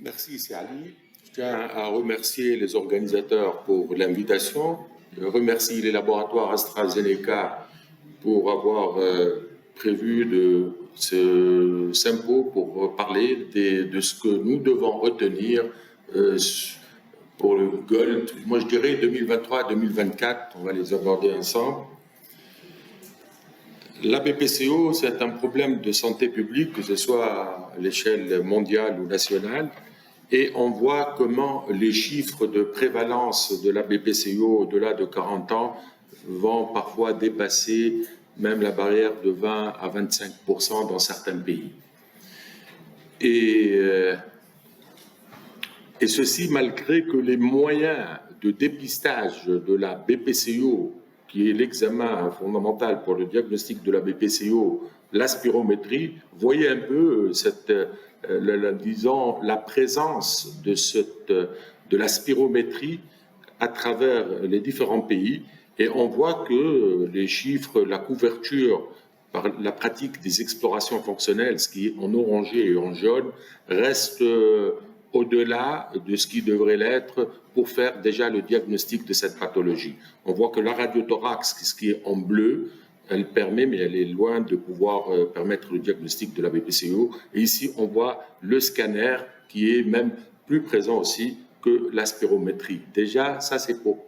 Merci, c'est Ali. Je tiens à remercier les organisateurs pour l'invitation. Je remercie les laboratoires AstraZeneca pour avoir prévu de ce sympo pour parler de ce que nous devons retenir pour le GOLD. Moi, je dirais 2023-2024, on va les aborder ensemble. La BPCO, c'est un problème de santé publique, que ce soit à l'échelle mondiale ou nationale, et on voit comment les chiffres de prévalence de la BPCO au-delà de 40 ans vont parfois dépasser même la barrière de 20 à 25% dans certains pays. Et ceci malgré que les moyens de dépistage de la BPCO, qui est l'examen fondamental pour le diagnostic de la BPCO, l'aspirométrie, voyez un peu disons, la présence de l'aspirométrie à travers les différents pays. Et on voit que les chiffres, la couverture par la pratique des explorations fonctionnelles, ce qui est en orangé et en jaune, reste au-delà de ce qui devrait l'être pour faire déjà le diagnostic de cette pathologie. On voit que la radiothorax, ce qui est en bleu, elle permet, mais elle est loin de pouvoir permettre le diagnostic de la BPCO. Et ici, on voit le scanner qui est même plus présent aussi que l'aspirométrie. Déjà, ça c'est pour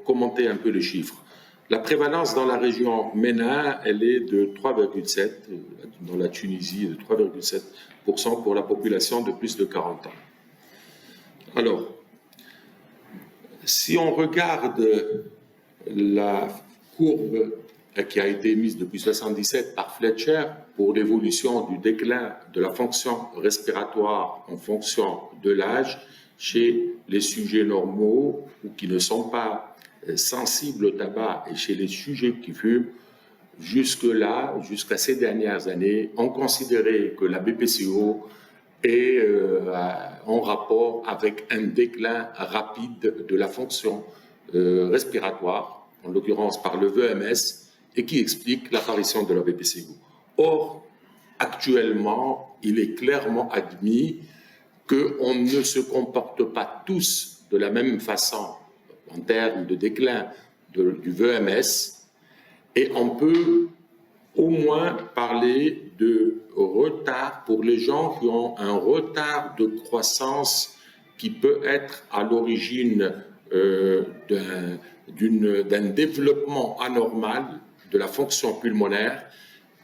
commenter un peu les chiffres. La prévalence dans la région MENA, elle est de 3,7, dans la Tunisie, de 3,7% pour la population de plus de 40 ans. Alors, si on regarde la courbe qui a été mise depuis 1977 par Fletcher pour l'évolution du déclin de la fonction respiratoire en fonction de l'âge chez les sujets normaux ou qui ne sont pas sensibles au tabac et chez les sujets qui fument, jusque-là, jusqu'à ces dernières années, on considérait que la BPCO est en rapport avec un déclin rapide de la fonction respiratoire, en l'occurrence par le VMS, et qui explique l'apparition de la BPCO. Or, actuellement, il est clairement admis qu'on ne se comporte pas tous de la même façon en termes de déclin du VMS, et on peut au moins parler de retard pour les gens qui ont un retard de croissance qui peut être à l'origine d'un développement anormal de la fonction pulmonaire.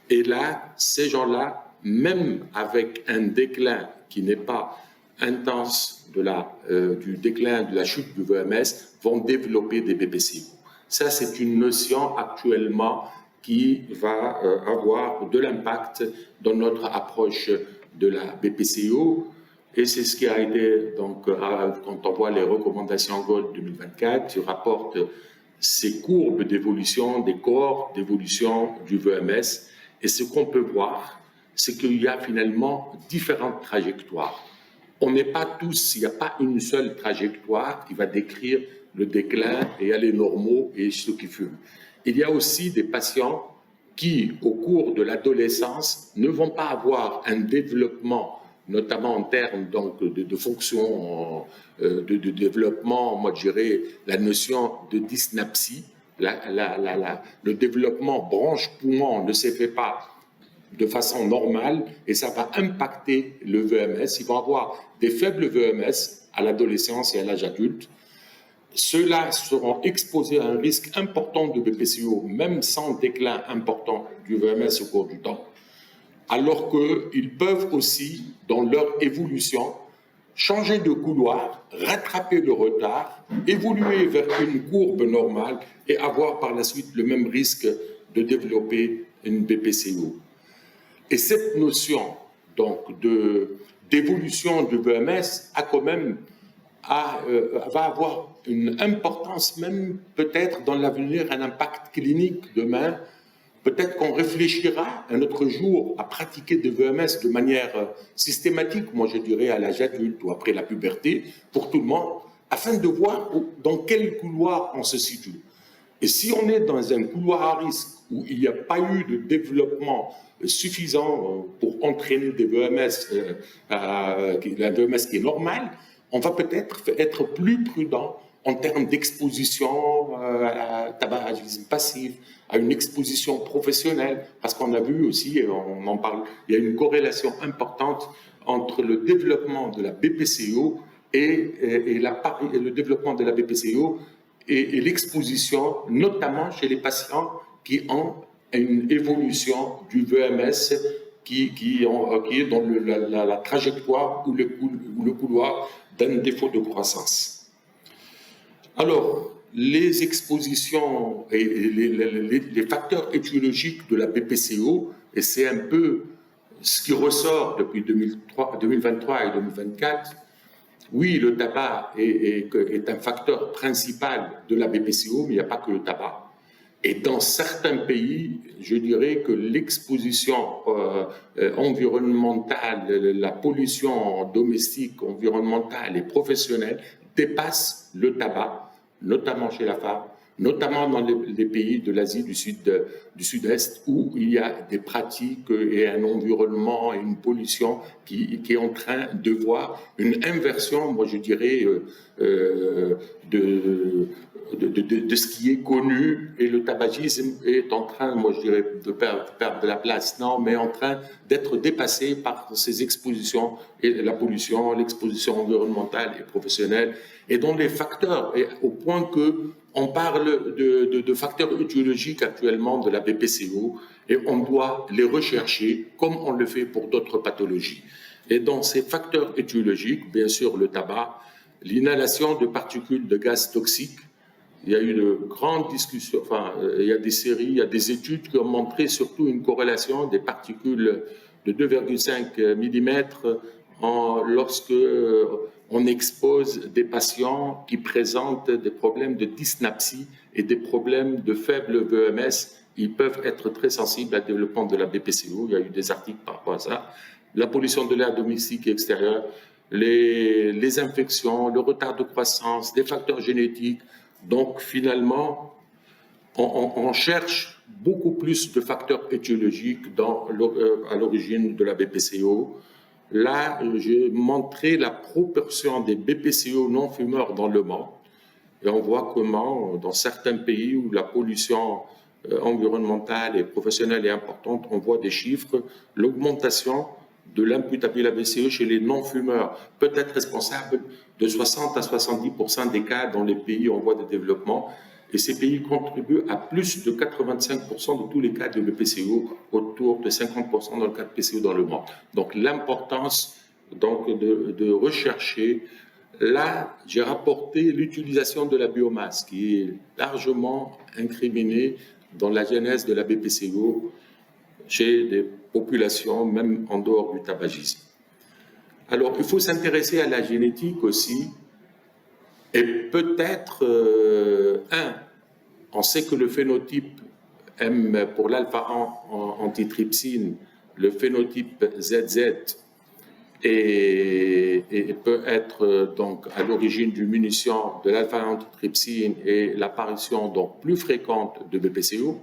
Et là, ces gens-là, même avec un déclin qui n'est pas intense du déclin de la chute du VMS, vont développer des BPCO. Ça, c'est une notion actuellement qui va avoir de l'impact dans notre approche de la BPCO. Et c'est ce qui a été, donc, quand on voit les recommandations GOLD 2024, qui rapportent ces courbes d'évolution, des cohortes d'évolution du VMS. Et ce qu'on peut voir, c'est qu'il y a finalement différentes trajectoires. On n'est pas tous, il n'y a pas une seule trajectoire qui va décrire le déclin et il y a les normaux et ceux qui fument. Il y a aussi des patients qui, au cours de l'adolescence, ne vont pas avoir un développement, notamment en termes donc, de fonction, de développement, moi je dirais la notion de dysnapsie, le développement branche-poumon ne s'est fait pas de façon normale et ça va impacter le VMS. Ils vont avoir des faibles VMS à l'adolescence et à l'âge adulte. Ceux-là seront exposés à un risque important de BPCO, même sans déclin important du VMS au cours du temps, alors qu'ils peuvent aussi, dans leur évolution, changer de couloir, rattraper le retard, évoluer vers une courbe normale et avoir par la suite le même risque de développer une BPCO. Et cette notion donc d'évolution du VMS a quand même va avoir une importance même peut-être dans l'avenir, un impact clinique demain. Peut-être qu'on réfléchira un autre jour à pratiquer des VMS de manière systématique, moi je dirais à l'âge adulte ou après la puberté, pour tout le monde, afin de voir dans quel couloir on se situe. Et si on est dans un couloir à risque où il n'y a pas eu de développement suffisant pour entraîner des VMS, un VMS qui est normal, on va peut-être être plus prudent en termes d'exposition à tabagisme passif, à une exposition professionnelle, parce qu'on a vu aussi, on en parle, il y a une corrélation importante entre le développement de la BPCO et le développement de la BPCO et l'exposition, notamment chez les patients qui ont une évolution du VMS qui est dans la trajectoire ou le couloir d'un défaut de croissance. Alors, les expositions et les facteurs étiologiques de la BPCO, et c'est un peu ce qui ressort depuis 2023 et 2024, oui, le tabac est un facteur principal de la BPCO, mais il n'y a pas que le tabac. Et dans certains pays, je dirais que l'exposition environnementale, la pollution domestique, environnementale et professionnelle dépasse le tabac, notamment chez la femme, notamment dans les pays de l'Asie du Sud-Est, où il y a des pratiques et un environnement et une pollution qui est en train de voir une inversion, moi je dirais, de ce qui est connu, et le tabagisme est en train, moi je dirais, de perdre de la place, non, mais en train d'être dépassé par ces expositions et la pollution, l'exposition environnementale et professionnelle, et dont les facteurs, et au point que on parle de facteurs étiologiques actuellement de la BPCO, et on doit les rechercher comme on le fait pour d'autres pathologies. Et dans ces facteurs étiologiques, bien sûr le tabac, l'inhalation de particules de gaz toxiques. Il y a eu de grandes discussions, enfin, il y a des séries, il y a des études qui ont montré surtout une corrélation des particules de 2,5 mm lorsque on expose des patients qui présentent des problèmes de dyspnapsie et des problèmes de faible VMS. Ils peuvent être très sensibles au développement de la BPCO. Il y a eu des articles par rapport à ça. La pollution de l'air domestique et extérieur, les infections, le retard de croissance, des facteurs génétiques. Donc, finalement, on cherche beaucoup plus de facteurs étiologiques à l'origine de la BPCO. Là, j'ai montré la proportion des BPCO non-fumeurs dans le monde. Et on voit comment, dans certains pays où la pollution environnementale et professionnelle est importante, on voit des chiffres, l'augmentation de l'imputabilité à la BPCO chez les non-fumeurs peut être responsable de 60 à 70% des cas dans les pays en voie de développement. Et ces pays contribuent à plus de 85% de tous les cas de BPCO, autour de 50% dans le cas de PCO dans le monde. Donc l'importance de rechercher. Là, j'ai rapporté l'utilisation de la biomasse qui est largement incriminée dans la genèse de la BPCO chez des populations, même en dehors du tabagisme. Alors, il faut s'intéresser à la génétique aussi. Et peut-être, on sait que le phénotype M pour l'alpha-antitrypsine, le phénotype ZZ, et peut être donc à l'origine d'une munition de l'alpha-antitrypsine et l'apparition donc plus fréquente de BPCO.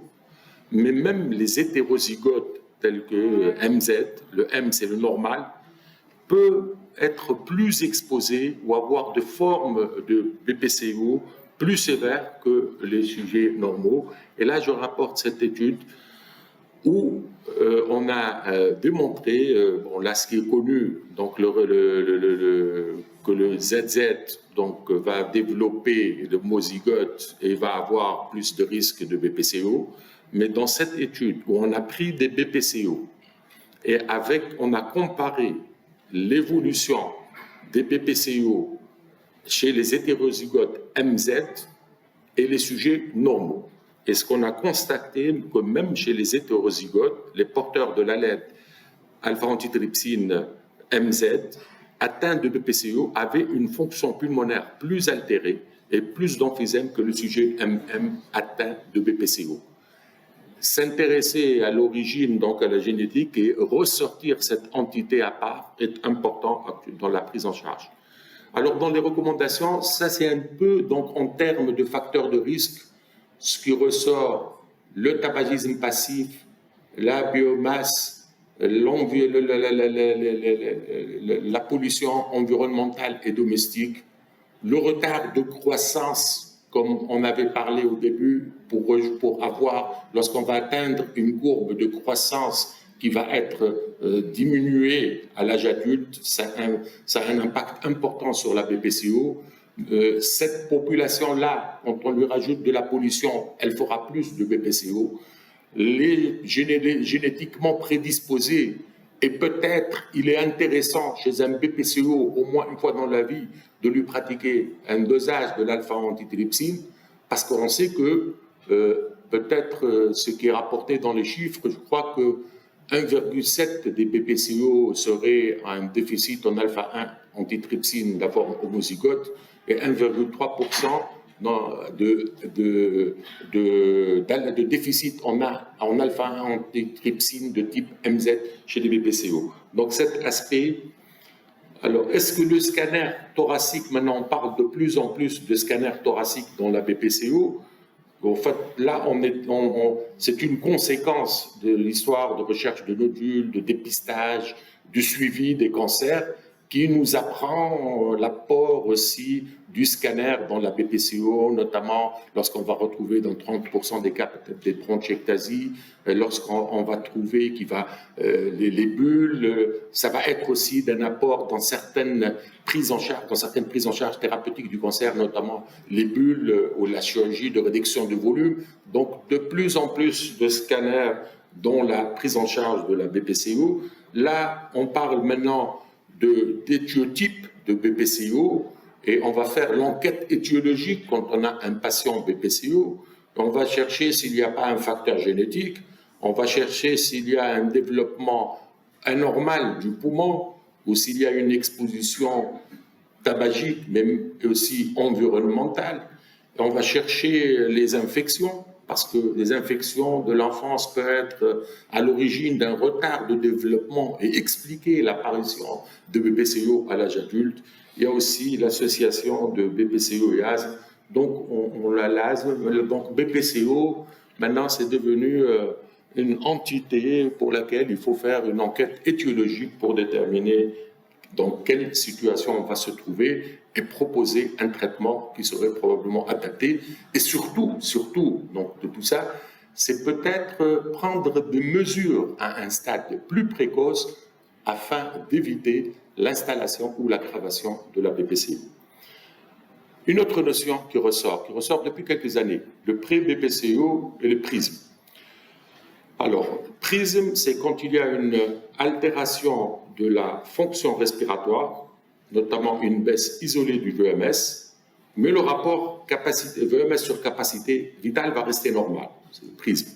Mais même les hétérozygotes tels que MZ, le M c'est le normal, peut être plus exposé ou avoir des formes de BPCO plus sévères que les sujets normaux. Et là, je rapporte cette étude où on a démontré, bon, là ce qui est connu, donc que le ZZ donc, va développer le mozygote et va avoir plus de risques de BPCO. Mais dans cette étude où on a pris des BPCO et on a comparé l'évolution des BPCO chez les hétérozygotes MZ et les sujets normaux. Et ce qu'on a constaté, que même chez les hétérozygotes, les porteurs de l'allèle alpha-antitrypsine MZ atteints de BPCO avaient une fonction pulmonaire plus altérée et plus d'emphysème que le sujet MM atteint de BPCO. S'intéresser à l'origine, donc à la génétique, et ressortir cette entité à part est important dans la prise en charge. Alors, dans les recommandations, ça c'est un peu, donc en termes de facteurs de risque, ce qui ressort, le tabagisme passif, la biomasse, la pollution environnementale et domestique, le retard de croissance, comme on avait parlé au début, pour avoir, lorsqu'on va atteindre une courbe de croissance qui va être diminuée à l'âge adulte, ça a un impact important sur la BPCO. Cette population-là, quand on lui rajoute de la pollution, elle fera plus de BPCO. Les génétiquement prédisposés, et peut-être il est intéressant chez un BPCO, au moins une fois dans la vie, de lui pratiquer un dosage de l'alpha-antitrypsine, parce qu'on sait que peut-être ce qui est rapporté dans les chiffres, je crois que 1,7 des BPCO serait un déficit en alpha-1 antitrypsine de la forme homozygote et 1,3% de déficit en alpha-1 antitrypsine de type MZ chez les BPCO. Donc cet aspect. Alors, est-ce que le scanner thoracique, maintenant on parle de plus en plus de scanner thoracique dans la BPCO? En fait, là, c'est une conséquence de l'histoire de recherche de nodules, de dépistage, du suivi des cancers, qui nous apprend l'apport aussi du scanner dans la BPCO, notamment lorsqu'on va retrouver dans 30% des cas peut-être des bronchiectasies, lorsqu'on va trouver les bulles, ça va être aussi d'un apport dans certaines prises en charge thérapeutiques du cancer, notamment les bulles ou la chirurgie de réduction de volume. Donc de plus en plus de scanners dans la prise en charge de la BPCO. Là, on parle maintenant d'étiotypes de BPCO et on va faire l'enquête étiologique quand on a un patient BPCO. On va chercher s'il n'y a pas un facteur génétique, on va chercher s'il y a un développement anormal du poumon ou s'il y a une exposition tabagique, mais aussi environnementale. Et on va chercher les infections, parce que les infections de l'enfance peuvent être à l'origine d'un retard de développement et expliquer l'apparition de BPCO à l'âge adulte. Il y a aussi l'association de BPCO et asthme. Donc, on a l'asthme. Donc, BPCO, maintenant, c'est devenu une entité pour laquelle il faut faire une enquête étiologique pour déterminer dans quelle situation on va se trouver et proposer un traitement qui serait probablement adapté. Et surtout, donc, de tout ça, c'est peut-être prendre des mesures à un stade plus précoce afin d'éviter l'installation ou l'aggravation de la BPCO. Une autre notion qui ressort depuis quelques années, le pré-BPCO et le prisme. Alors, prisme, c'est quand il y a une altération de la fonction respiratoire, notamment une baisse isolée du VMS, mais le rapport VMS sur capacité vitale va rester normal. C'est le prisme.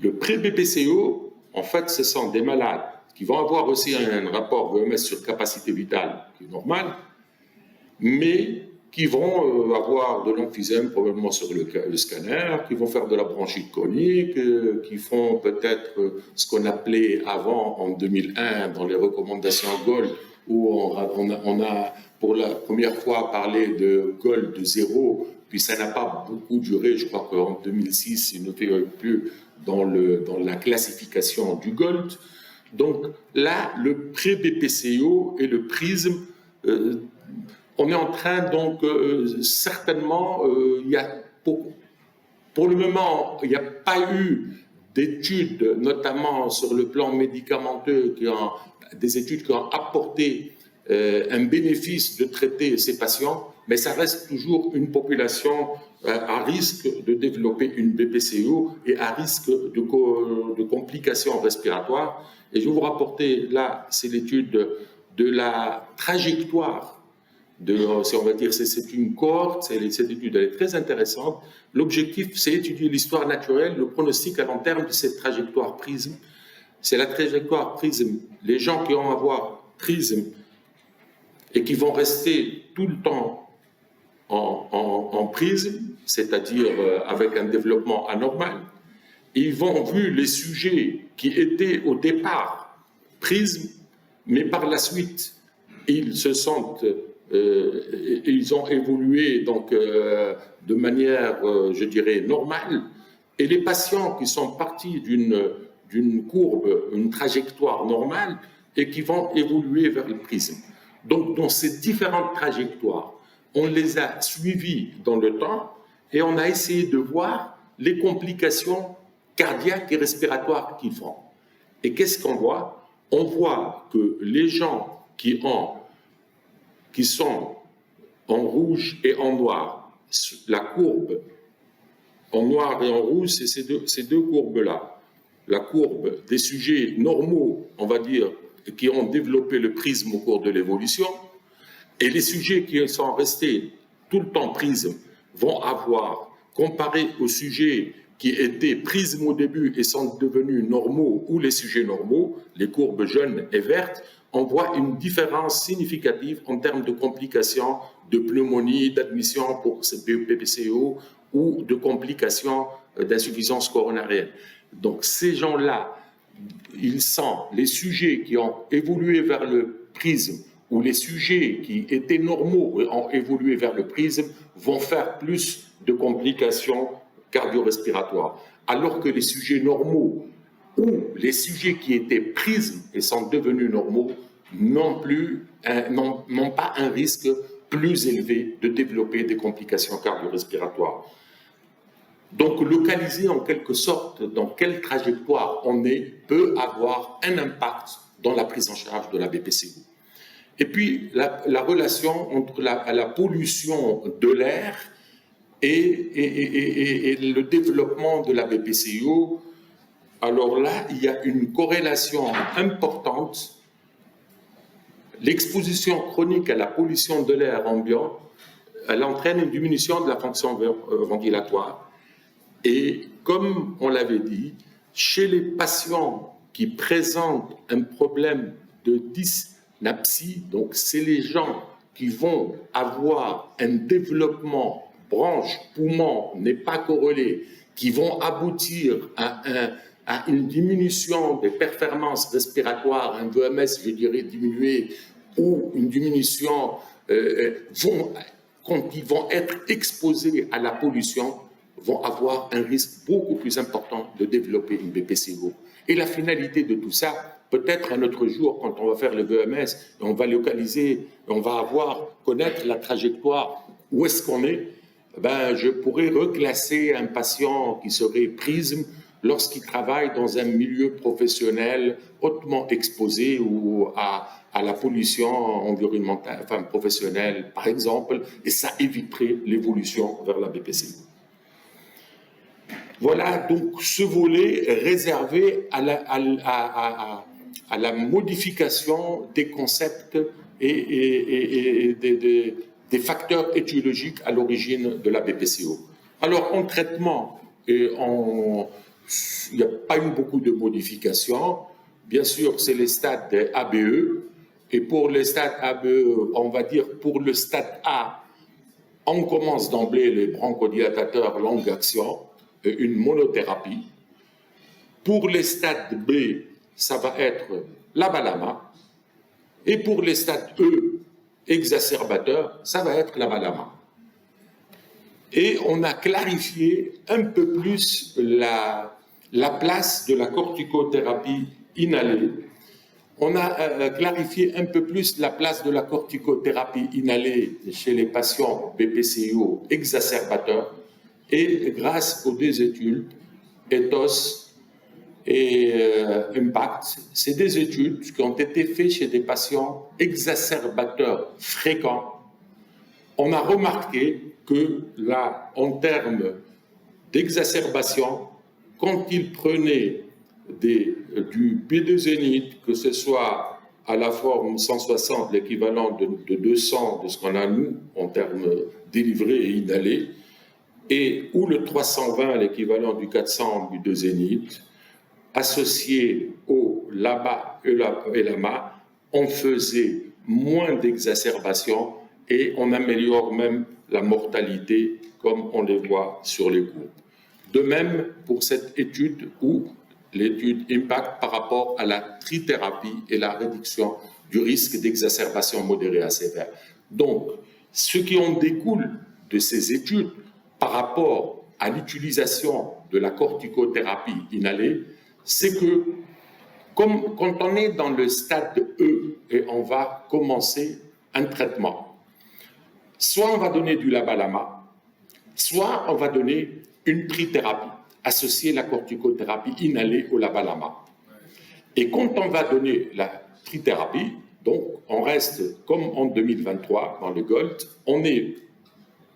Le pré-BPCO, en fait, ce sont des malades qui vont avoir aussi un rapport VMS sur capacité vitale qui est normal, mais qui vont avoir de l'emphysème probablement sur le scanner, qui vont faire de la bronchite chronique, qui font peut-être ce qu'on appelait avant, en 2001, dans les recommandations GOLD, où on a pour la première fois parlé de GOLD de 0, puis ça n'a pas beaucoup duré, je crois qu'en 2006, il ne fait plus dans la classification du GOLD. Donc là, le pré-BPCO et le prisme, on est en train, donc, certainement, pour le moment, il n'y a pas eu d'études, notamment sur le plan médicamenteux, des études qui ont apporté un bénéfice de traiter ces patients, mais ça reste toujours une population à risque de développer une BPCO et à risque de complications respiratoires. Et je vais vous rapporter, là, c'est l'étude de la trajectoire. On va dire, c'est une cohorte, cette étude elle est très intéressante. L'objectif, c'est étudier l'histoire naturelle, le pronostic à long terme de cette trajectoire prisme. C'est la trajectoire prisme. Les gens qui vont avoir prisme et qui vont rester tout le temps en prisme, c'est-à-dire avec un développement anormal, ils vont vu les sujets qui étaient au départ prisme, mais par la suite, ils se sentent ils ont évolué donc de manière, je dirais, normale. Et les patients qui sont partis d'une courbe, une trajectoire normale, et qui vont évoluer vers le prisme. Donc, dans ces différentes trajectoires, on les a suivis dans le temps et on a essayé de voir les complications cardiaques et respiratoires qu'ils font. Et qu'est-ce qu'on voit? On voit que les gens qui sont en rouge et en noir, la courbe en noir et en rouge, c'est ces deux courbes-là. La courbe des sujets normaux, on va dire, qui ont développé le prisme au cours de l'évolution, et les sujets qui sont restés tout le temps prisme vont avoir, comparé aux sujets qui étaient prisme au début et sont devenus normaux, ou les sujets normaux, les courbes jaunes et vertes, on voit une différence significative en termes de complications de pneumonie, d'admission pour BPCO ou de complications d'insuffisance coronarienne. Donc ces gens-là, ils sont les sujets qui ont évolué vers le prisme ou les sujets qui étaient normaux et ont évolué vers le prisme vont faire plus de complications cardio-respiratoires. Alors que les sujets normaux ou les sujets qui étaient prismes et sont devenus normaux n'ont pas un risque plus élevé de développer des complications cardio-respiratoires. Donc, localiser en quelque sorte dans quelle trajectoire on est peut avoir un impact dans la prise en charge de la BPCO. Et puis, la relation entre la pollution de l'air et le développement de la BPCO. Alors là, il y a une corrélation importante. L'exposition chronique à la pollution de l'air ambiant, elle entraîne une diminution de la fonction ventilatoire. Et comme on l'avait dit, chez les patients qui présentent un problème de dyspnée, donc c'est les gens qui vont avoir un développement branche-poumon n'est pas corrélé, qui vont aboutir à une diminution des performances respiratoires, un VMS, je dirais, diminué, ou une diminution, quand ils vont être exposés à la pollution, vont avoir un risque beaucoup plus important de développer une BPCO. Et la finalité de tout ça, peut-être un autre jour, quand on va faire le VMS, on va localiser, on va connaître la trajectoire, où est-ce qu'on est, je pourrais reclasser un patient qui serait prisme lorsqu'il travaille dans un milieu professionnel hautement exposé ou à la pollution environnementale, enfin professionnelle, par exemple, et ça éviterait l'évolution vers la BPCO. Voilà donc ce volet réservé à la modification des concepts et des facteurs étiologiques à l'origine de la BPCO. Alors, en traitement, il n'y a pas eu beaucoup de modifications. Bien sûr, c'est les stades des ABE. Et pour les stades ABE, on va dire pour le stade A, on commence d'emblée les bronchodilatateurs longue action, une monothérapie. Pour les stades B, ça va être l'abalama. Et pour les stades E, exacerbateurs, ça va être l'abalama. Et on a clarifié un peu plus la place de la corticothérapie inhalée. On a clarifié un peu plus la place de la corticothérapie inhalée chez les patients BPCO exacerbateurs. Et grâce aux deux études, ETHOS et IMPACT, c'est des études qui ont été faites chez des patients exacerbateurs fréquents. On a remarqué que là, en termes d'exacerbation, quand ils prenaient du P2-zénith, que ce soit à la forme 160, l'équivalent de 200 de ce qu'on a nous, en termes délivrés et inhalés, ou le 320, l'équivalent du 400 du 2-zénith, associé au LABA et LAMA, on faisait moins d'exacerbation et on améliore même la mortalité comme on les voit sur les courbes. De même pour cette étude ou l'étude IMPACT par rapport à la trithérapie et la réduction du risque d'exacerbation modérée à sévère. Donc, ce qui en découle de ces études par rapport à l'utilisation de la corticothérapie inhalée, c'est que comme quand on est dans le stade E et on va commencer un traitement, soit on va donner du LABA/LAMA, soit on va donner une trithérapie, associer la corticothérapie inhalée au LABA/LAMA. Et quand on va donner la trithérapie, donc on reste comme en 2023 dans le GOLD, on est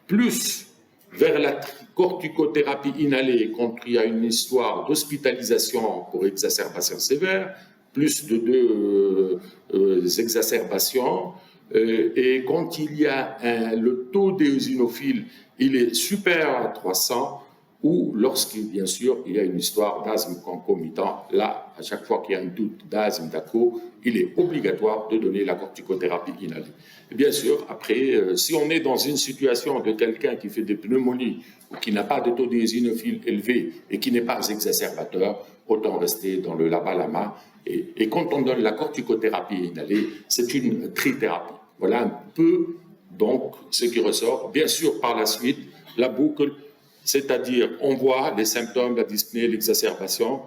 plus vers la corticothérapie inhalée quand il y a une histoire d'hospitalisation pour exacerbation sévère, plus de 2 exacerbations, et quand il y a le taux d'éosinophiles, il est supérieur à 300, ou lorsqu'il, bien sûr, il y a une histoire d'asthme concomitant, là, à chaque fois qu'il y a un doute d'asthme, d'ACO, il est obligatoire de donner la corticothérapie inhalée. Et bien sûr, après, si on est dans une situation de quelqu'un qui fait des pneumonies ou qui n'a pas de taux d'éosinophiles élevé et qui n'est pas exacerbateur, autant rester dans le LABA/LAMA. Et quand on donne la corticothérapie inhalée, c'est une trithérapie. Voilà un peu, donc, ce qui ressort. Bien sûr, par la suite, la boucle, c'est-à-dire on voit les symptômes, la dyspnée, l'exacerbation,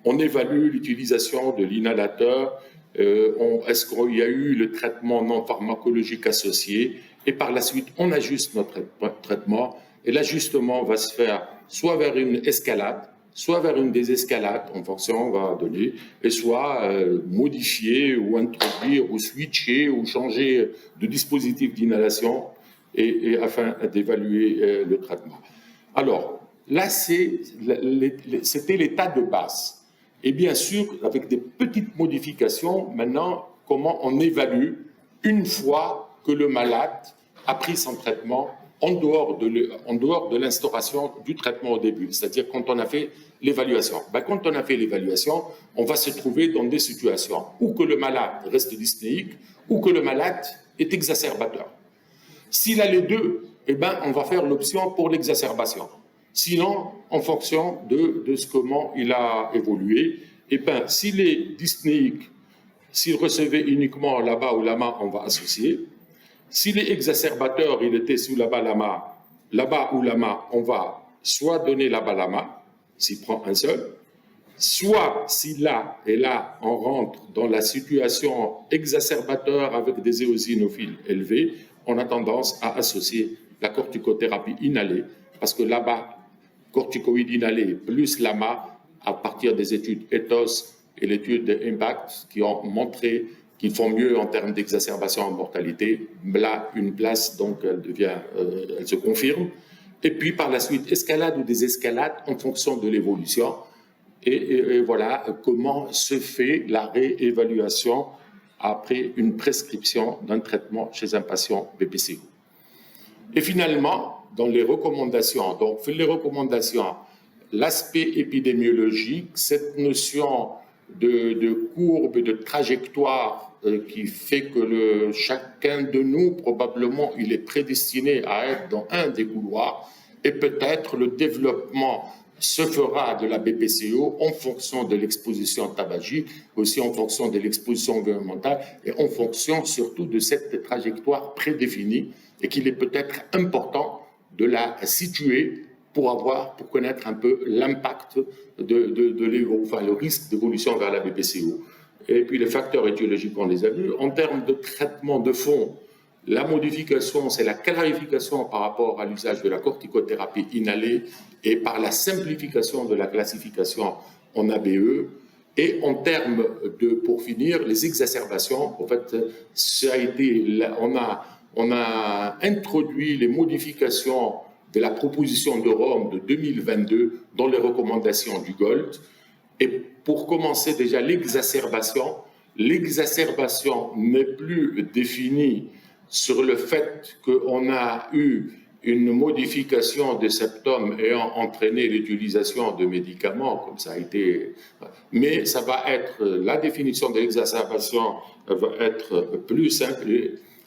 on évalue l'utilisation de l'inhalateur, est-ce qu'il y a eu le traitement non pharmacologique associé, et par la suite on ajuste notre traitement, et l'ajustement va se faire soit vers une escalade, soit vers une désescalade, en fonction, on va donner, et soit modifier ou introduire ou switcher ou changer de dispositif d'inhalation et afin d'évaluer le traitement. Alors, là, c'était l'état de base. Et bien sûr, avec des petites modifications, maintenant, comment on évalue une fois que le malade a pris son traitement en dehors de l'instauration du traitement au début, c'est-à-dire quand on a fait l'évaluation. Quand on a fait l'évaluation, on va se trouver dans des situations où que le malade reste dyspnéique ou que le malade est exacerbateur. S'il a les deux, on va faire l'option pour l'exacerbation. Sinon, en fonction de comment il a évolué, s'il est dyspnéique, s'il recevait uniquement LABA ou LAMA, on va associer. S'il est exacerbateur, il était sous LABA ou LAMA, on va soit donner LABA/LAMA, s'il prend un seul, soit s'il a, et là on rentre dans la situation exacerbateur avec des éosinophiles élevés, on a tendance à associer la corticothérapie inhalée, parce que LABA, corticoïde inhalé plus LAMA, à partir des études ETHOS et l'étude d'Impact qui ont montré qu'ils font mieux en termes d'exacerbation en mortalité, là, une place, donc elle se confirme. Et puis par la suite, escalade ou désescalade en fonction de l'évolution. Et voilà comment se fait la réévaluation après une prescription d'un traitement chez un patient BPCO. Et finalement, dans les recommandations, l'aspect épidémiologique, cette notion de courbe et de trajectoire qui fait que chacun de nous, probablement, il est prédestiné à être dans un des couloirs, et peut-être le développement se fera de la BPCO en fonction de l'exposition tabagique, aussi en fonction de l'exposition environnementale et en fonction surtout de cette trajectoire prédéfinie, et qu'il est peut-être important de la situer pour connaître un peu l'impact le risque d'évolution vers la BPCO. Et puis les facteurs étiologiques, on les a vus. En termes de traitement de fond, la modification, c'est la clarification par rapport à l'usage de la corticothérapie inhalée et par la simplification de la classification en ABE. Et en termes pour finir, les exacerbations, en fait, on a introduit les modifications de la proposition de Rome de 2022 dans les recommandations du GOLD. Et pour commencer déjà l'exacerbation n'est plus définie sur le fait qu'on a eu une modification des symptômes ayant entraîné l'utilisation de médicaments, comme ça a été. Mais ça va être, la définition de l'exacerbation va être plus simple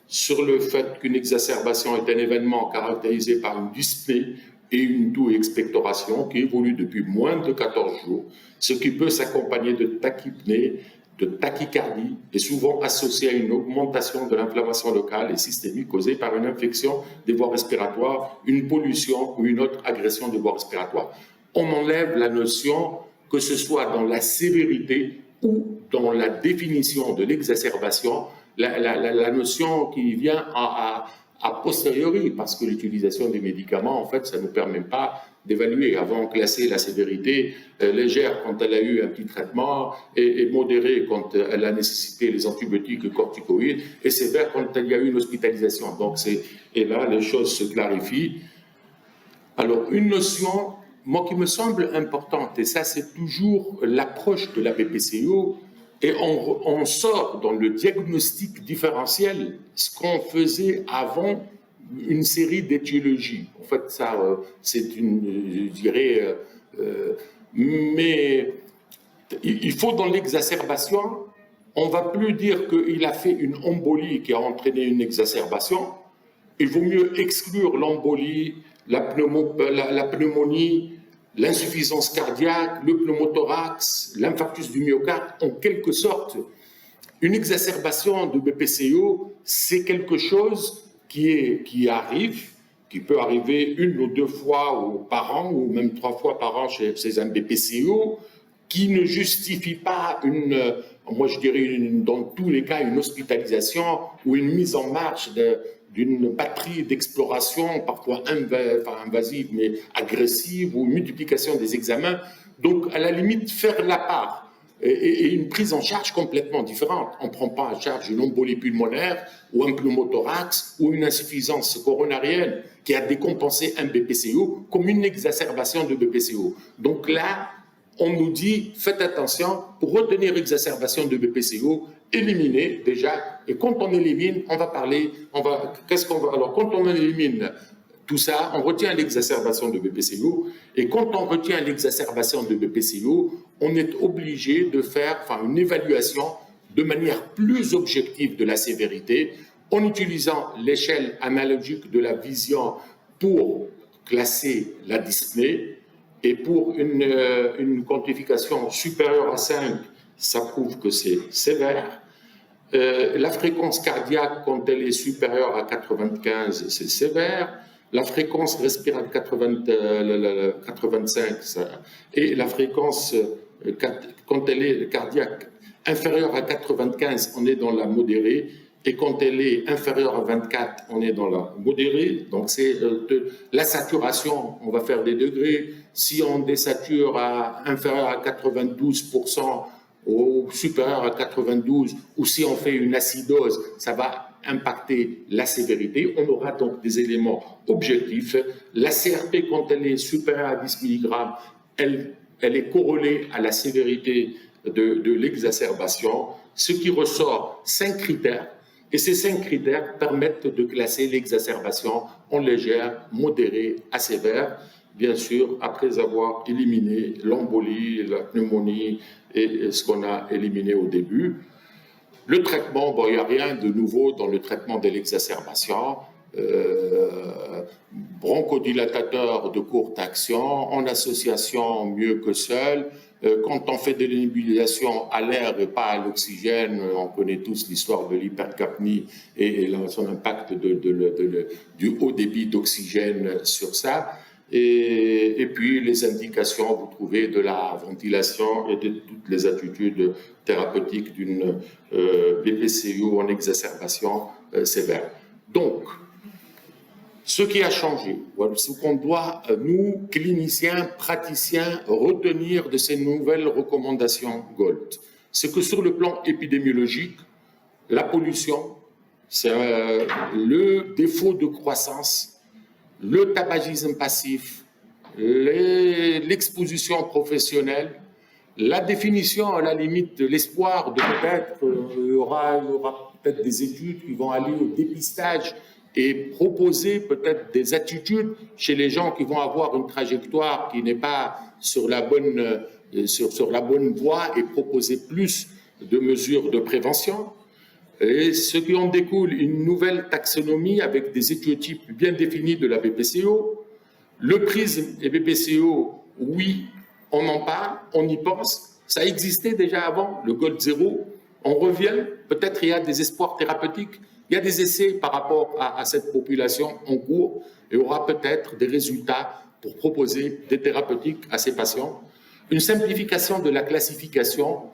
sur le fait qu'une exacerbation est un événement caractérisé par une dyspnée et une toux et expectoration qui évolue depuis moins de 14 jours, ce qui peut s'accompagner de tachypnée de tachycardie est souvent associée à une augmentation de l'inflammation locale et systémique causée par une infection des voies respiratoires, une pollution ou une autre agression des voies respiratoires. On enlève la notion, que ce soit dans la sévérité ou dans la définition de l'exacerbation, la notion qui vient a posteriori, parce que l'utilisation des médicaments, en fait, ça ne nous permet pas d'évaluer. Avant, classer la sévérité légère quand elle a eu un petit traitement et modérée quand elle a nécessité les antibiotiques et corticoïdes, et sévère quand il y a eu une hospitalisation. Donc, et là, les choses se clarifient. Alors, une notion, moi, qui me semble importante, et ça, c'est toujours l'approche de la BPCO, et on sort dans le diagnostic différentiel ce qu'on faisait avant une série d'étiologies. En fait, ça, c'est une, je dirais, mais il faut dans l'exacerbation, on ne va plus dire qu'il a fait une embolie qui a entraîné une exacerbation. Il vaut mieux exclure l'embolie, la pneumonie, l'insuffisance cardiaque, le pneumothorax, l'infarctus du myocarde. En quelque sorte, une exacerbation de BPCO, c'est quelque chose qui arrive, qui peut arriver 1 ou 2 fois par an, ou même 3 fois par an chez un BPCO, qui ne justifie pas moi je dirais dans tous les cas, une hospitalisation ou une mise en marche d'une batterie d'exploration, parfois invasive, mais agressive, ou multiplication des examens. Donc, à la limite, faire la part et une prise en charge complètement différente. On ne prend pas en charge une embolie pulmonaire ou un pneumothorax ou une insuffisance coronarienne qui a décompensé un BPCO comme une exacerbation de BPCO. Donc là, on nous dit, faites attention, pour retenir exacerbation de BPCO, éliminer déjà, et quand on élimine, on va parler, alors quand on élimine tout ça, on retient l'exacerbation de BPCO, et quand on retient l'exacerbation de BPCO, on est obligé de faire une évaluation de manière plus objective de la sévérité, en utilisant l'échelle analogique de la vision pour classer la dyspnée, et pour une quantification supérieure à 5, ça prouve que c'est sévère. La fréquence cardiaque, quand elle est supérieure à 95, c'est sévère. La fréquence respiratoire 85, et la fréquence, quand elle est cardiaque inférieure à 95, on est dans la modérée. Et quand elle est inférieure à 24, on est dans la modérée. Donc, c'est la saturation, on va faire des degrés. Si on désature inférieur à 92% ou supérieur à 92, ou si on fait une acidose, ça va impacter la sévérité. On aura donc des éléments objectifs. La CRP, quand elle est supérieure à 10 mg, elle est corrélée à la sévérité de l'exacerbation. Ce qui ressort, 5 critères. Et ces 5 critères permettent de classer l'exacerbation en légère, modérée à sévère, bien sûr, après avoir éliminé l'embolie, la pneumonie et ce qu'on a éliminé au début. Le traitement, il n'y a rien de nouveau dans le traitement de l'exacerbation. Bronchodilatateur de courte action, en association mieux que seul. Quand on fait de l'ébullition à l'air et pas à l'oxygène, on connaît tous l'histoire de l'hypercapnie et son impact du haut débit d'oxygène sur ça. Et puis les indications, vous trouvez de la ventilation et de toutes les attitudes thérapeutiques d'une BPCO en exacerbation sévère. Donc, ce qui a changé, ce qu'on doit, nous, cliniciens, praticiens, retenir de ces nouvelles recommandations GOLD, c'est que sur le plan épidémiologique, la pollution, c'est le défaut de croissance, le tabagisme passif, l'exposition professionnelle, la définition, à la limite, de l'espoir de peut-être, il y aura peut-être des études qui vont aller au dépistage et proposer peut-être des attitudes chez les gens qui vont avoir une trajectoire qui n'est pas sur la bonne voie et proposer plus de mesures de prévention. Et ce qui en découle, une nouvelle taxonomie avec des étiotypes bien définis de la BPCO. Le prisme et BPCO, oui, on en parle, on y pense. Ça existait déjà avant, le GOLD 0. On revient, peut-être il y a des espoirs thérapeutiques, il y a des essais par rapport à cette population en cours, et il y aura peut-être des résultats pour proposer des thérapeutiques à ces patients. Une simplification de la classification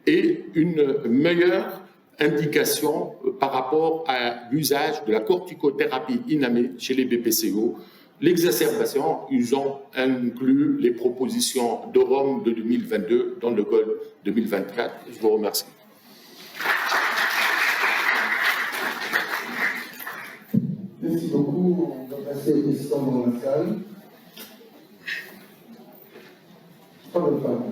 et une meilleure indication par rapport à l'usage de la corticothérapie inhamée chez les BPCO. L'exacerbation, ils ont inclus les propositions de Rome de 2022 dans le GOLD 2024. Je vous remercie. Merci beaucoup. On va passer aux questions dans la salle. Pas de parole.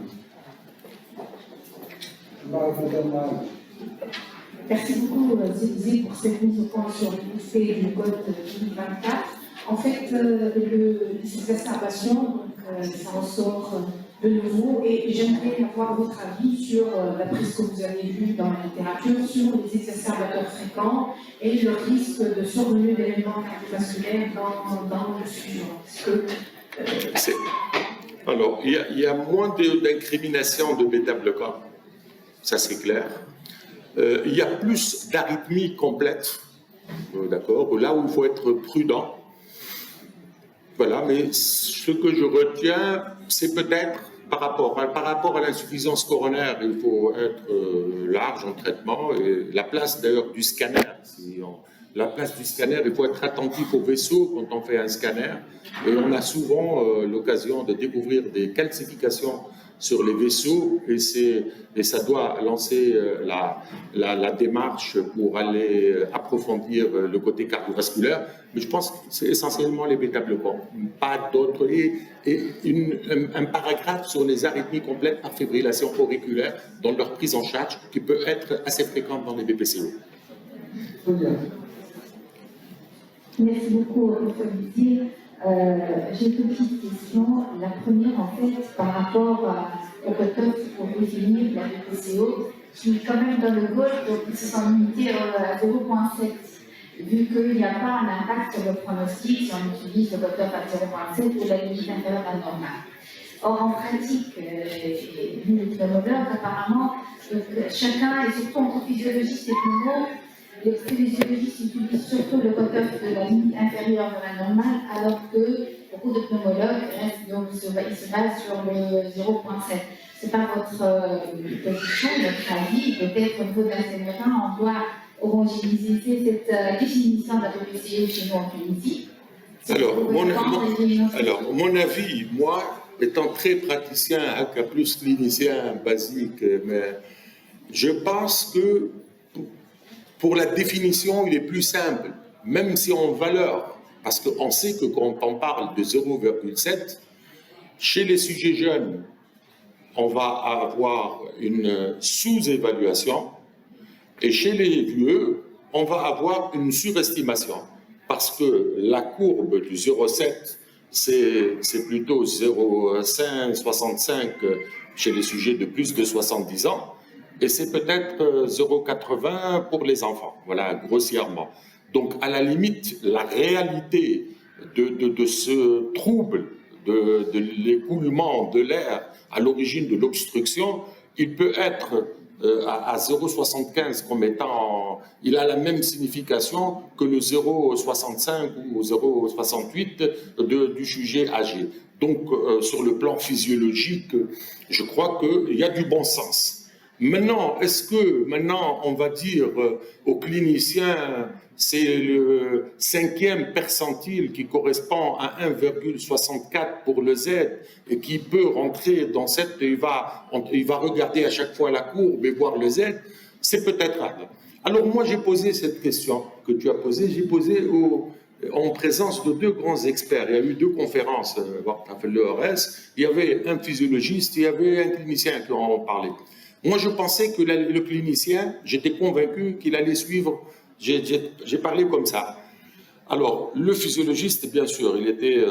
Merci beaucoup, Zézé, pour cette mise au point sur l'effet du GOLD 2024. En fait, les exacerbations, ça ressort de nouveau, et j'aimerais avoir votre avis sur, d'après ce que vous avez lu dans la littérature, sur les exacerbateurs fréquents et le risque de survenue d'événements cardiovasculaires dans le futur. Alors, il y a moins d'incrimination de bêta-bloquants, ça c'est clair. Il y a plus d'arythmies complètes, d'accord, là où il faut être prudent. Voilà, mais ce que je retiens, c'est peut-être par rapport à l'insuffisance coronaire, il faut être large en traitement. Et la place d'ailleurs du scanner, la place du scanner, il faut être attentif au vaisseau quand on fait un scanner. Et on a souvent l'occasion de découvrir des calcifications sur les vaisseaux, et ça doit lancer la démarche pour aller approfondir le côté cardiovasculaire. Mais je pense que c'est essentiellement les bêta-bloquants, pas d'autres. Et un paragraphe sur les arythmies complètes par fibrillation auriculaire dans leur prise en charge, qui peut être assez fréquente dans les BPCO. Merci beaucoup, Olivier. J'ai deux petites questions. La première, en fait, par rapport au cutoff pour définir la BPCO, qui est quand même dans le GOLD, donc ils se sont limités à 0,7. Vu qu'il n'y a pas un impact sur le pronostic si on utilise le cutoff à 0,7 ou la limite inférieure à la normale. Or, en pratique, vu les pneumologues, apparemment, chacun, et surtout entre physiologistes et pneumologues, les physiologistes utilisent surtout le cutoff de la limite inférieure de la normale, alors que beaucoup de pneumologues restent, donc, ils se basent sur le 0,7. Ce n'est pas votre position, votre avis. Peut-être au niveau de la CNRA, on doit homogénéiser cette définition de la BPCO chez nous en Tunisie. Alors, mon avis, moi, étant très praticien, aka plus clinicien basique, mais je pense que pour la définition, il est plus simple, même si en valeur, parce qu'on sait que quand on parle de 0,7, chez les sujets jeunes, on va avoir une sous-évaluation, et chez les vieux, on va avoir une surestimation, parce que la courbe du 0,7, c'est plutôt 0,5, 65 chez les sujets de plus de 70 ans, et c'est peut-être 0,80 pour les enfants, voilà, grossièrement. Donc, à la limite, la réalité de ce trouble, de l'écoulement de l'air à l'origine de l'obstruction, il peut être à 0,75 comme étant, il a la même signification que le 0,65 ou 0,68 du sujet âgé. Donc, sur le plan physiologique, je crois qu'il y a du bon sens. Maintenant, est-ce que maintenant on va dire aux cliniciens c'est le 5e percentile qui correspond à 1,64 pour le Z et qui peut rentrer dans cette, il va regarder à chaque fois la courbe et voir le Z, c'est peut-être rare. Alors moi j'ai posé cette question que tu as posée, j'ai posé en présence de 2 grands experts. Il y a eu 2 conférences, l'ERS, il y avait un physiologiste, il y avait un clinicien qui en parlait. Moi, je pensais que le clinicien, j'étais convaincu qu'il allait suivre, j'ai parlé comme ça. Alors, le physiologiste, bien sûr, il était,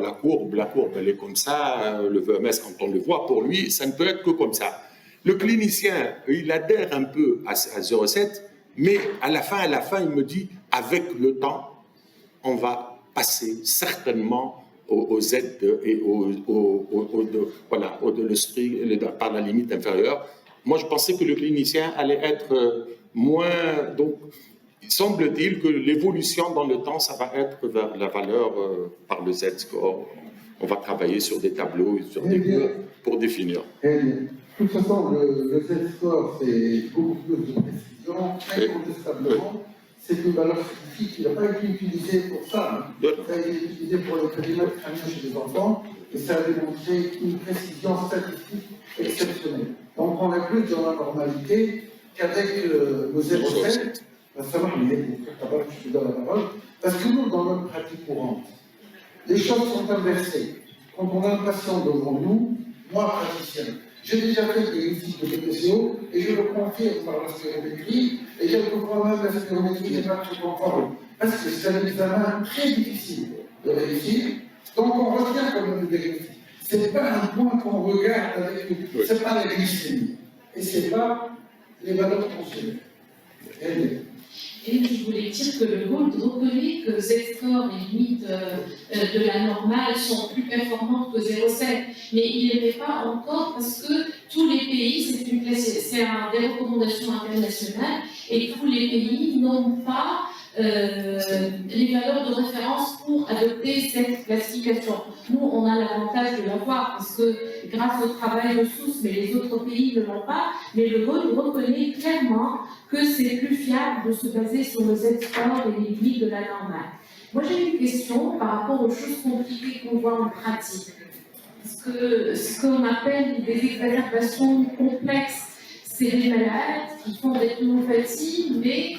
la courbe, elle est comme ça, le VMS, quand on le voit, pour lui, ça ne peut être que comme ça. Le clinicien, il adhère un peu à 0,7, mais à la fin, il me dit, avec le temps, on va passer certainement aux aides et par la limite inférieure. Moi, je pensais que le clinicien allait être moins... Donc, semble-t-il que l'évolution dans le temps, ça va être vers la valeur par le Z-score. On va travailler sur des tableaux, sur des cours pour définir. De toute façon, le Z-score, c'est beaucoup plus de précision, incontestablement. C'est une valeur scientifique qui n'a pas été utilisée pour ça. Ça a été utilisé pour les périmètres crâniens chez les enfants et ça a démontré une précision statistique exceptionnelle. Donc on est plus dans la normalité qu'avec le 0,7. Ça va, mais je te donne la parole. Parce que nous, dans notre pratique courante, les choses sont inversées. Quand on a un patient devant nous, moi, praticien, j'ai déjà fait des visites de BPCO et je le confirme par la spirométrie, et quelquefois même la spirométrie n'est pas très conforme, parce que c'est un examen très difficile de réussir, donc on retient quand même le diagnostic. Ce n'est pas un point qu'on regarde avec nous, ce n'est pas la glycémie, et ce n'est pas les valeurs tensionnelles. Et je voulais dire que le Gold reconnaît que Z-score et limites de la normale sont plus performantes que 0,7, mais il ne l'est pas encore parce que tous les pays, c'est des recommandations internationales, et tous les pays n'ont pas les valeurs de référence pour adopter cette classification. Nous, on a l'avantage de l'avoir parce que grâce au travail de Sousse, mais les autres pays ne l'ont pas, mais le Gold reconnaît clairement que c'est plus fiable de se baser sur le Z-score et les limites de la normale. Moi, j'ai une question par rapport aux choses compliquées qu'on voit en pratique. Parce que ce qu'on appelle des exacerbations complexes, c'est des malades qui font des pneumopathies, mais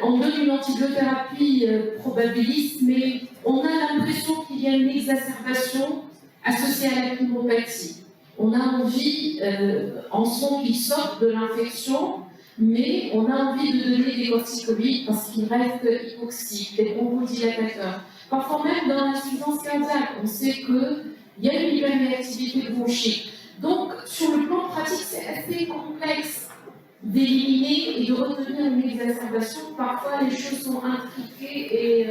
on donne une antibiothérapie probabiliste, mais on a l'impression qu'il y a une exacerbation associée à la pneumopathie. On a envie, en son qu'ils sortent de l'infection, mais on a envie de donner des corticoïdes parce qu'ils restent hypoxiques, des bronchodilatateurs. Parfois même dans l'insuffisance cardiaque, on sait qu'il y a une hyperréactivité bronchique. Donc, sur le plan pratique, c'est assez complexe d'éliminer et de retenir une exacerbation. Parfois, les choses sont intriquées et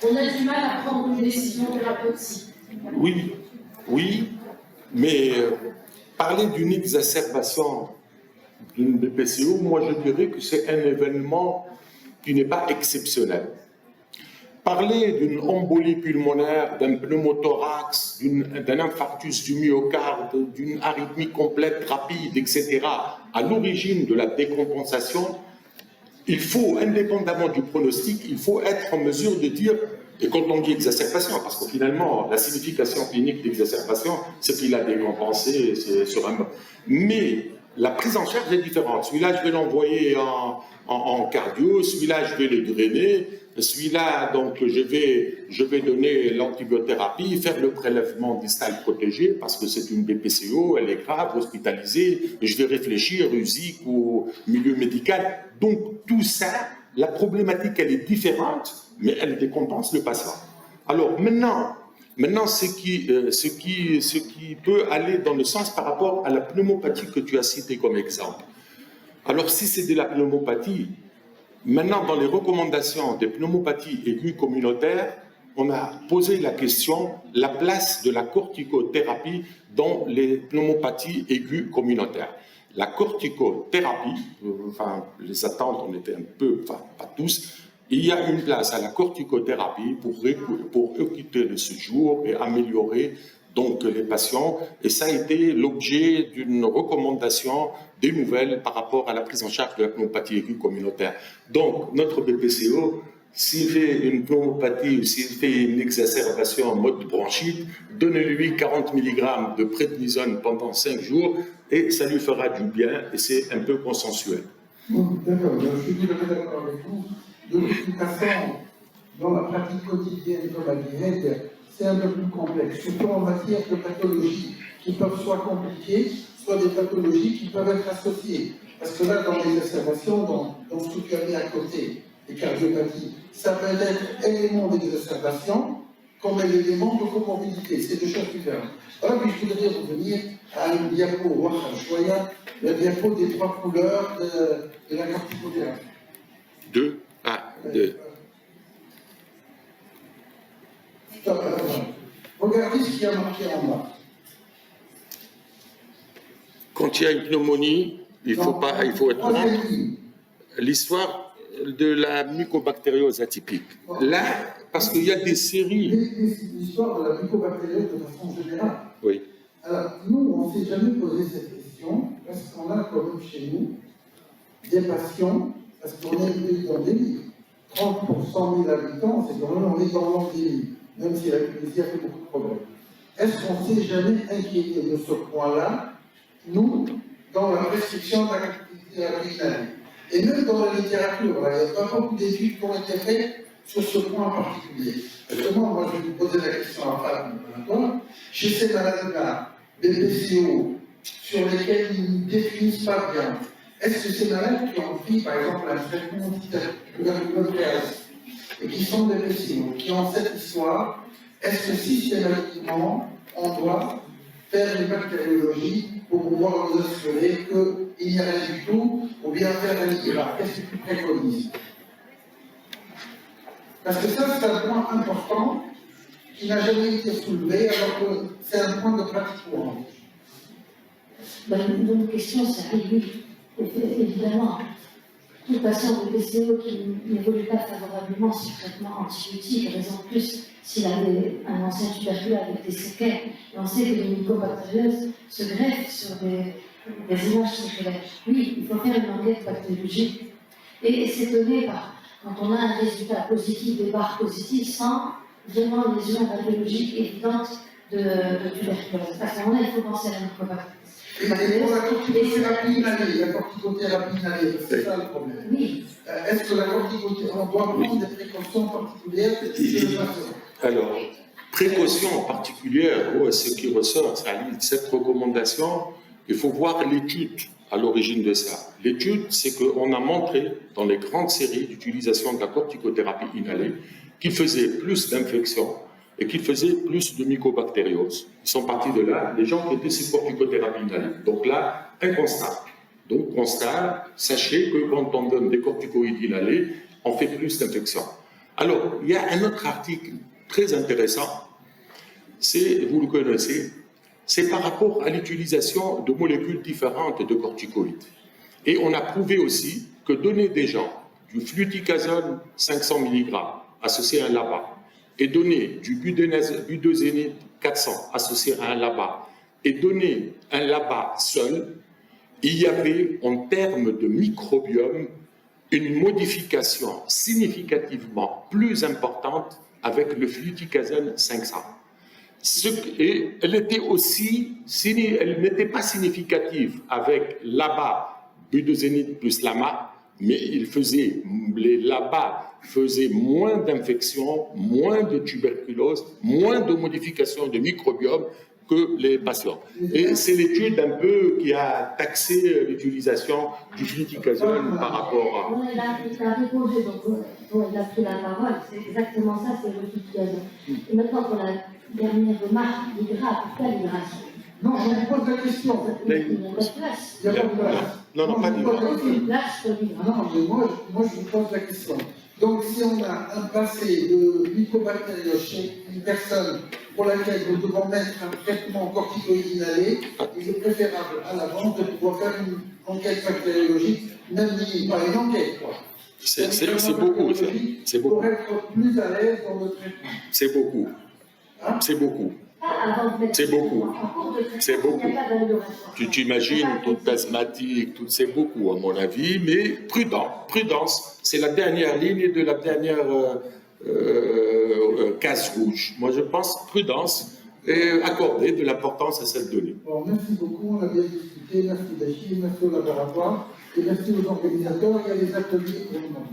on a du mal à prendre une décision thérapeutique. Oui, mais parler d'une exacerbation d'une BPCO, moi je dirais que c'est un événement qui n'est pas exceptionnel. Parler d'une embolie pulmonaire, d'un pneumothorax, d'un infarctus du myocarde, d'une arythmie complète, rapide, etc., à l'origine de la décompensation, il faut, indépendamment du pronostic, il faut être en mesure de dire, et quand on dit exacerbation, parce que finalement, la signification clinique d'exacerbation, c'est qu'il a décompensé sur un... Mais la prise en charge est différente. Celui-là, je vais l'envoyer en cardio, celui-là, je vais le drainer, celui-là, donc, je vais donner l'antibiothérapie, faire le prélèvement distal protégé, parce que c'est une BPCO, elle est grave, hospitalisée, et je vais réfléchir, USIC ou milieu médical. Donc, tout ça, la problématique, elle est différente, mais elle décompense le patient. Alors, maintenant ce qui peut aller dans le sens par rapport à la pneumopathie que tu as citée comme exemple. Alors, si c'est de la pneumopathie, maintenant, dans les recommandations des pneumopathies aiguës communautaires, on a posé la question, la place de la corticothérapie dans les pneumopathies aiguës communautaires. La corticothérapie, enfin, les attentes, on était un peu, enfin, pas tous, il y a une place à la corticothérapie pour occuper le séjour et améliorer donc les patients. Et ça a été l'objet d'une recommandation des nouvelles par rapport à la prise en charge de la pneumopathie aiguë communautaire. Donc, notre BPCO, s'il fait une pneumopathie ou s'il fait une exacerbation en mode bronchite, donnez-lui 40 mg de prednisone pendant 5 jours et ça lui fera du bien et c'est un peu consensuel. D'accord, je suis tout à fait d'accord avec vous. De toute façon, dans la pratique quotidienne comme la diète, c'est un peu plus complexe, surtout en matière de pathologies qui peuvent soit compliquées, soit des pathologies qui peuvent être associées. Parce que là, dans les observations, dans ce que tu as mis à côté, les cardiopathies, ça peut être élément d'exacerbation comme un élément de comorbidité. C'est deux choses différentes. Voilà, puis je voudrais revenir à un diapo, le diapo des 3 couleurs de la corticothérapie. Deux. Stop, attends. Regardez ce qui a marqué en bas. Quand il y a une pneumonie, il faut être contre l'histoire de la mycobactériose atypique. Là, parce qu'il y a des séries. L'histoire de la mycobactériose de façon générale. Oui. Alors, nous, on ne s'est jamais posé cette question, parce qu'on a quand même chez nous des patients, parce qu'on est dans des lits. 30 pour 100 000 habitants, c'est quand même, on est dans l'endémie, même si la Tunisie a fait beaucoup de progrès. Est-ce qu'on ne s'est jamais inquiété de ce point-là, nous, dans la prescription de la thérapie? Et même dans la littérature, là, il n'y a pas beaucoup d'études qui ont été faites sur ce point en particulier. Justement, moi, je vais vous poser la question à Fab, chez ces malades-là, des BCO, sur lesquels ils ne définissent pas bien, est-ce que ces malades qui ont pris, par exemple, un traitement tuberculose et qui sont des BCO, qui ont cette histoire, est-ce que systématiquement, on doit faire une bactériologie pour pouvoir nous assurer qu'il n'y a rien du tout, ou bien faire un IRA? Qu'est-ce que tu préconises? Parce que ça, c'est un point important qui n'a jamais été soulevé, alors que c'est un point de pratique courante. Une bonne question, c'est oui, évidemment. Tout patient de PCO qui n'évolue pas favorablement sur le traitement antibiotique, raison de plus s'il avait un ancien tuberculeux avec des séquelles. Et on sait que les mycobactérieuses se greffent sur des images circulaires. Oui, il faut faire une enquête bactériologique et s'étonner quand on a un résultat positif, des barres positives, sans vraiment une lésion bactériologique évidente de tuberculose. À ce moment-là, il faut penser à la mycobactériose. Et pour la corticothérapie inhalée, c'est ça le problème. Oui. Est-ce que la corticothérapie, on doit prendre des précautions particulières chez le patient? Alors, précautions particulières, ce qui ressort, cette recommandation, il faut voir l'étude à l'origine de ça. L'étude, c'est qu'on a montré dans les grandes séries d'utilisation de la corticothérapie inhalée qu'il faisait plus d'infections et qu'il faisait plus de mycobactériose. Ils sont partis de là, les gens qui étaient sous corticothérapie inhalée. Donc là, un constat. Donc, constat, sachez que quand on donne des corticoïdes inhalés, on fait plus d'infections. Alors, il y a un autre article très intéressant, vous le connaissez, c'est par rapport à l'utilisation de molécules différentes de corticoïdes. Et on a prouvé aussi que donner des gens du fluticasone 500 mg associé à un LABA, et donner du budesonide 400 associé à un LABA, et donner un LABA seul, il y avait en termes de microbiome une modification significativement plus importante avec le fluticasone 500. Et elle n'était pas significative avec LABA, budesonide plus LAMA, mais les LABA faisaient moins d'infections, moins de tuberculose, moins de modifications de microbiome que les patients. Et c'est l'étude un peu qui a taxé l'utilisation du fluticasone par rapport à... Il a répondu, donc il a pris la parole, c'est exactement ça, c'est le fluticasone. Et maintenant, pour la dernière remarque, l'IGRA, pourquoi l'IGRA? Non, je vous pose la question. Il n'y a pas de place. Il n'y a pas de place. Non, pas de place. Non, mais moi, je vous pose la question. Donc, si on a un passé de mycobactériose chez une personne pour laquelle nous devons mettre un traitement corticoïde inhalé, il est préférable à l'avance de pouvoir faire une enquête bactériologique, même pas une enquête, quoi. C'est beaucoup, ça. C'est beaucoup. Pour être plus à l'aise dans le traitement. C'est beaucoup. Hein? C'est beaucoup. C'est beaucoup. C'est beaucoup. Tu t'imagines, toute asthmatique, c'est beaucoup à mon avis, mais prudence, c'est la dernière ligne de la dernière case rouge. Moi je pense prudence et accorder de l'importance à cette donnée. Bon, merci beaucoup, on a bien discuté, merci Dachi, merci au laboratoire et merci aux organisateurs, il y a des ateliers pour le moment.